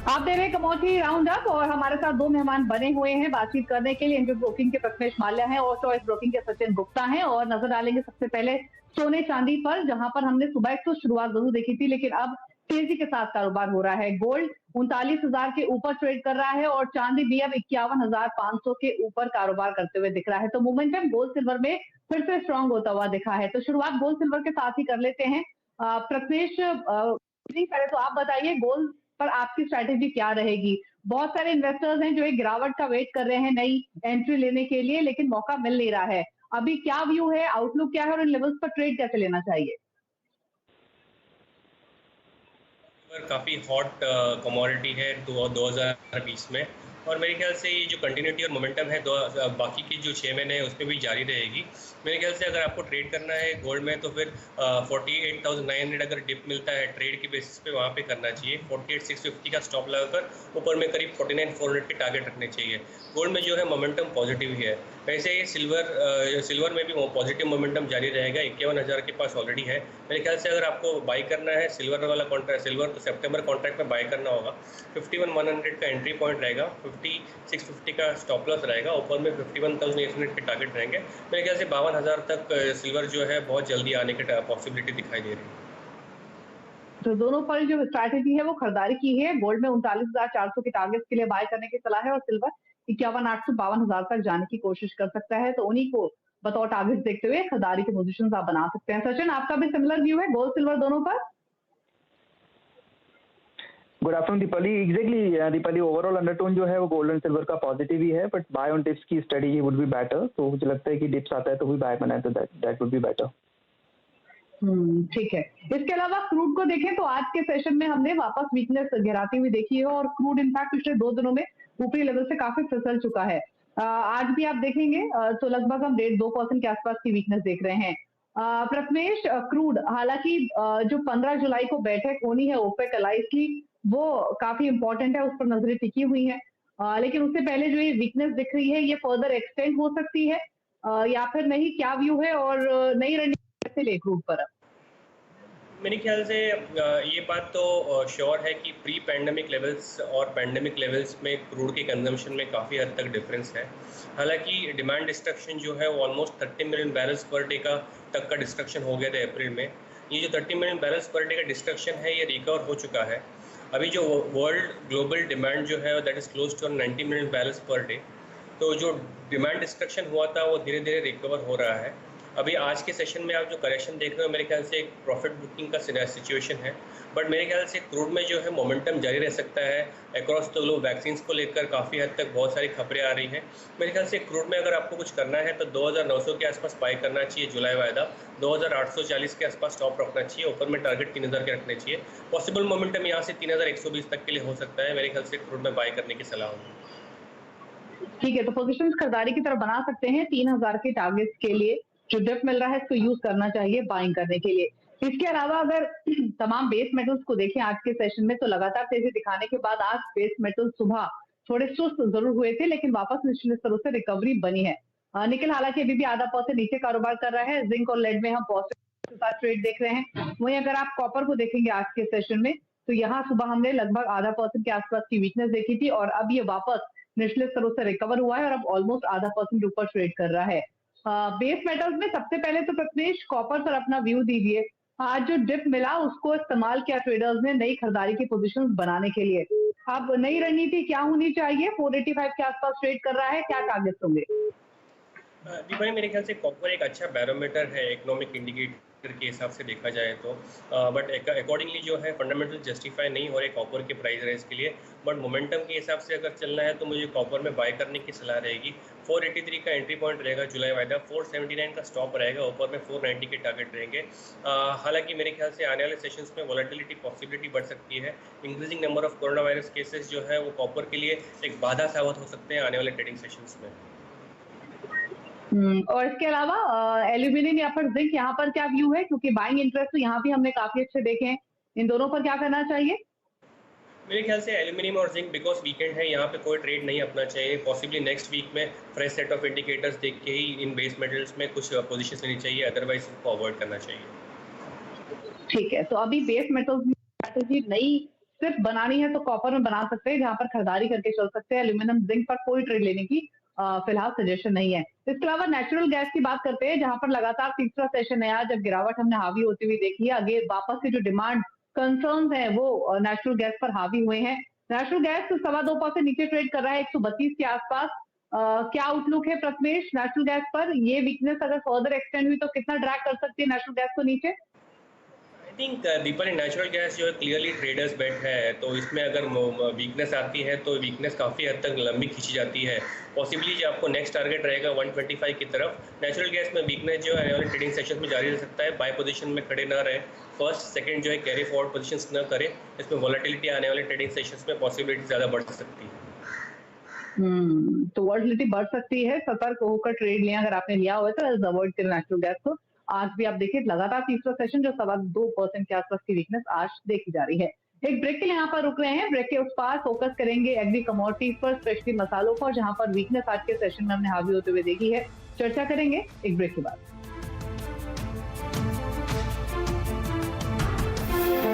आप दे रहे commodity round up और हमारे साथ दो मेहमान बने हुए हैं बातचीत करने के लिए। इंडियन ब्रोकिंग के प्रथमेश माल्या हैं और चॉइस ब्रोकिंग के सचिन गुप्ता हैं। और नजर डालेंगे सबसे पहले सोने चांदी पर, जहां पर हमने सुबह एक तो शुरुआत जरूर देखी थी, लेकिन अब तेजी के साथ कारोबार हो रहा है। गोल्ड 39,000 के ऊपर ट्रेड कर रहा है और चांदी भी अब 51,500 के ऊपर कारोबार करते हुए दिख रहा है। तो मोमेंटम गोल्ड सिल्वर में फिर से स्ट्रांग होता हुआ दिखा है। तो शुरुआत गोल्ड सिल्वर के साथ ही कर लेते हैं। प्रथमेश, पहले तो आप बताइए गोल्ड पर आपकी स्ट्रैटेजी क्या रहेगी? बहुत सारे इन्वेस्टर्स हैं जो एक गिरावट का वेट कर रहे हैं नई एंट्री लेने के लिए, लेकिन मौका मिल नहीं रहा है। अभी क्या व्यू है, आउटलुक क्या है और इन लेवल्स पर ट्रेड कैसे लेना चाहिए? काफ़ी हॉट कमोडिटी है 2020 में, और मेरे ख्याल से ये जो कंटिन्यूटी और मोमेंटम है बाकी की जो 6 महीने हैं उसमें भी जारी रहेगी। मेरे ख्याल से अगर आपको ट्रेड करना है गोल्ड में तो फिर 48,900 अगर डिप मिलता है ट्रेड के बेसिस पे वहाँ पे करना चाहिए। 48,650 का स्टॉप लगाकर ऊपर में करीब 49,400 के टारगेट रखने चाहिए। गोल्ड में जो है मोमेंटम पॉजिटिव ही है। वैसे ही सिल्वर में भी पॉजिटिव मोमेंटम जारी रहेगा। 51,000 के पास ऑलरेडी है। मेरे ख्याल से अगर आपको बाई करना है सिल्वर वाला कॉन्ट्रैक्ट, सिल्वर तो सितंबर कॉन्ट्रैक्ट में बाय करना होगा। 51,100 का एंट्री पॉइंट रहेगा, 5650 का स्टॉप लॉस रहेगा, ऊपर में 51,800 के टारगेट रहेंगे। मेरे ख्याल से 52,000 तक सिल्वर जो है बहुत जल्दी आने की पॉसिबिलिटी दिखाई दे रही है। तो दोनों पर जो स्ट्रैटेजी है वो खरीदारी की है। गोल्ड में 39,400 के टारगेट के लिए बाय करने की सलाह है और सिल्वर 51,800 52,000 तक जाने की कोशिश कर सकता है। तो उन्हीं को बतौर टारगेट देखते हुए खरीदारी के पोजीशन आप बना सकते हैं। सचिन, आपका भी सिमिलर व्यू है गोल्ड सिल्वर दोनों पर? Good afternoon Deepali. Exactly Deepali, overall undertone जो है वो गोल्ड एंड सिल्वर का पॉजिटिव ही है, बट बाय ऑन डिप्स की स्ट्रेटेजी वुड बी बेटर। तो मुझे लगता है कि डिप्स आता है तो भी बाय बनाए तो दैट वुड बी बेटर। ठीक है। इसके अलावा क्रूड को देखें तो आज के सेशन में हमने वापस वीकनेस गिराती हुई देखी है और क्रूड इनफैक्ट पिछले 2 दिनों में ऊपरी लेवल से काफी फिसल चुका है। आज भी आप देखेंगे तो लगभग हम 1.5-2% के आसपास की वीकनेस देख रहे हैं। प्रथमेश, क्रूड हालांकि जो 15 जुलाई को बैठक होनी है ओपेक अलाइज की, वो काफी इंपॉर्टेंट है, उस पर नजरें टिकी हुई हैं। लेकिन उससे पहले जो ये वीकनेस दिख रही है ये फर्दर एक्सटेंड हो सकती है या फिर नहीं, क्या व्यू है और नई रणनीति कैसे ले क्रूड पर? मेरे ख्याल से ये बात तो श्योर है कि प्री पैंडमिक लेवल्स और पैंडमिक लेवल्स में क्रूड के कंजम्पशन में काफ़ी हद तक डिफरेंस है। हालांकि डिमांड डिस्ट्रक्शन जो है वो almost 30 million barrels per day का तक का डिस्ट्रक्शन हो गया था अप्रैल में। ये जो 30 मिलियन बैरल्स पर डे का डिस्ट्रक्शन है ये रिकवर हो चुका है। अभी जो वर्ल्ड ग्लोबल डिमांड जो है that is close to 90 million barrels per day. तो जो डिमांड डिस्ट्रक्शन हुआ था वो धीरे धीरे रिकवर हो रहा है। अभी आज के सेशन में आप जो करेक्शन देख रहे हो मेरे ख्याल से एक प्रॉफिट बुकिंग का सिचुएशन है, बट मेरे ख्याल से क्रूड में जो है मोमेंटम जारी रह सकता है। अक्रॉस द ग्लोब वैक्सीन को लेकर काफ़ी हद तक बहुत सारी खबरें आ रही हैं। मेरे ख्याल से क्रूड में अगर आपको कुछ करना है तो 2,900 के आसपास बाय करना चाहिए जुलाई वायदा, 2,840 के आसपास स्टॉप रखना चाहिए, ऊपर में टारगेट 3,000 के रखने चाहिए। पॉसिबल मोमेंटम यहाँ से 3,120 तक के लिए हो सकता है। मेरे ख्याल से क्रूड में बाय करने की सलाह होगी। ठीक है, तो पोजीशंस खरीदारी की तरफ बना सकते हैं 3,000 के टारगेट्स के लिए। जो डिप मिल रहा है इसको यूज करना चाहिए बाइंग करने के लिए। इसके अलावा अगर तमाम बेस मेटल्स को देखें आज के सेशन में, तो लगातार तेजी दिखाने के बाद आज बेस मेटल सुबह थोड़े सुस्त जरूर हुए थे, लेकिन वापस निचले स्तरों से रिकवरी बनी है। निकल हालांकि अभी भी आधा % नीचे कारोबार कर रहा है। जिंक और लेड में हम पॉजिटिव के साथ ट्रेड देख रहे हैं। वहीं अगर आप कॉपर को देखेंगे आज के सेशन में, तो यहाँ सुबह हमने लगभग आधा % के आसपास की वीकनेस देखी थी और अब ये वापस निचले स्तरों से रिकवर हुआ है और अब ऑलमोस्ट आधा % ऊपर ट्रेड कर रहा है। बेस मेटल्स में सबसे पहले तो प्रथमेश कॉपर पर अपना व्यू दीजिए। आज जो डिप मिला उसको इस्तेमाल किया ट्रेडर्स ने नई खरीदारी की पोजीशंस बनाने के लिए। अब नई रणनीति क्या होनी चाहिए? 485 के आसपास ट्रेड कर रहा है, क्या टारगेट्स होंगे? जी भाई, मेरे ख्याल से कॉपर एक अच्छा बैरोमीटर है इकोनॉमिक इंडिकेटर के हिसाब से देखा जाए तो, बट अकॉर्डिंगली जो है फंडामेंटल जस्टिफाई नहीं हो रहे कॉपर के प्राइस रेंज के लिए। बट मोमेंटम के हिसाब से अगर चलना है तो मुझे कॉपर में बाय करने की सलाह रहेगी। 483 का एंट्री पॉइंट रहेगा जुलाई वायदा, 479 का स्टॉप रहेगा, ऊपर में 490 के टारगेट रहेंगे। हालांकि मेरे ख्याल से आने वाले सेशंस में वॉलेटिलिटी पॉसिबिलिटी बढ़ सकती है। Increasing number of corona virus cases जो है वो कॉपर के लिए एक बाधा साबित हो सकते हैं आने वाले ट्रेडिंग सेशंस में। और इसके अलावा एल्यूमिनियम या फिर जिंक, यहाँ पर क्या व्यू है? क्योंकि बाइंग इंटरेस्ट तो यहाँ भी हमने काफी अच्छे देखे हैं। इन दोनों पर क्या करना चाहिए? मेरे ख्याल से एल्यूमिनियम और जिंक बिकॉज वीकेंड है यहाँ पे कोई ट्रेड नहीं अपना चाहिए। पॉसिबली नेक्स्ट वीक में फ्रेश सेट ऑफ इंडिकेटर्स देख के ही इन बेस मेटल्स में कुछ पोजीशंस लेनी चाहिए, अदरवाइज इसको अवॉइड करना चाहिए। ठीक है, तो अभी बेस मेटल्स में स्ट्रैटेजी नई सिर्फ बनानी है तो कॉपर में बना सकते हैं, जहां पर खरीदारी करके चल सकते हैं। एल्यूमिनियम जिंक पर कोई ट्रेड लेने की फिलहाल सजेशन नहीं है। इसके अलावा नेचुरल गैस की बात करते हैं, जहां पर लगातार तीसरा सेशन है आज, जब गिरावट हमने हावी होती हुई देखी है। आगे वापस से जो डिमांड कंसर्न्स है वो नेचुरल गैस पर हावी हुए हैं। नेचुरल गैस 2.25% से नीचे ट्रेड कर रहा है 132 के आसपास। क्या आउटलुक है प्रथमेश नेचुरल गैस पर? ये वीकनेस अगर फर्दर एक्सटेंड हुई तो कितना ड्रैग कर सकती है नेचुरल गैस को नीचे? I think Deepali natural gas जो है क्लियरली ट्रेडर्स बेट है, तो इसमें अगर वीकनेस आती है तो वीकनेस काफ़ी हद तक लंबी खींची जाती है। पॉसिबली जो आपको नेक्स्ट टारगेट रहेगा 125 की तरफ। नेचुरल गैस में वीकनेस जो है आने वाले ट्रेडिंग सेशन में जारी रह सकता है। बाय पोजीशन में खड़े ना रहे, फर्स्ट सेकंड जो है कैरी फॉरवर्ड पोजीशंस न करें। इसमें वॉलेटिलिटी आने वाले ट्रेडिंग सेशंस में पॉसिबिलिटी ज़्यादा बढ़ सकती है। तो वॉलेटिलिटी बढ़ सकती है, सतर्क होकर ट्रेड लिया अगर आपने लिया हुआ है तो अवॉइड करें नेचुरल गैस को। आज भी आप देखिए लगातार तीसरा सेशन जो 2.25% के आसपास की वीकनेस आज देखी जा रही है। एक ब्रेक के लिए यहाँ पर रुक रहे हैं, ब्रेक के उस पार फोकस करेंगे एग्री कमोडिटीज पर, स्पेशली मसालों पर, जहां पर वीकनेस आज के सेशन में हमने हावी होते हुए देखी है। चर्चा करेंगे एक ब्रेक के बाद।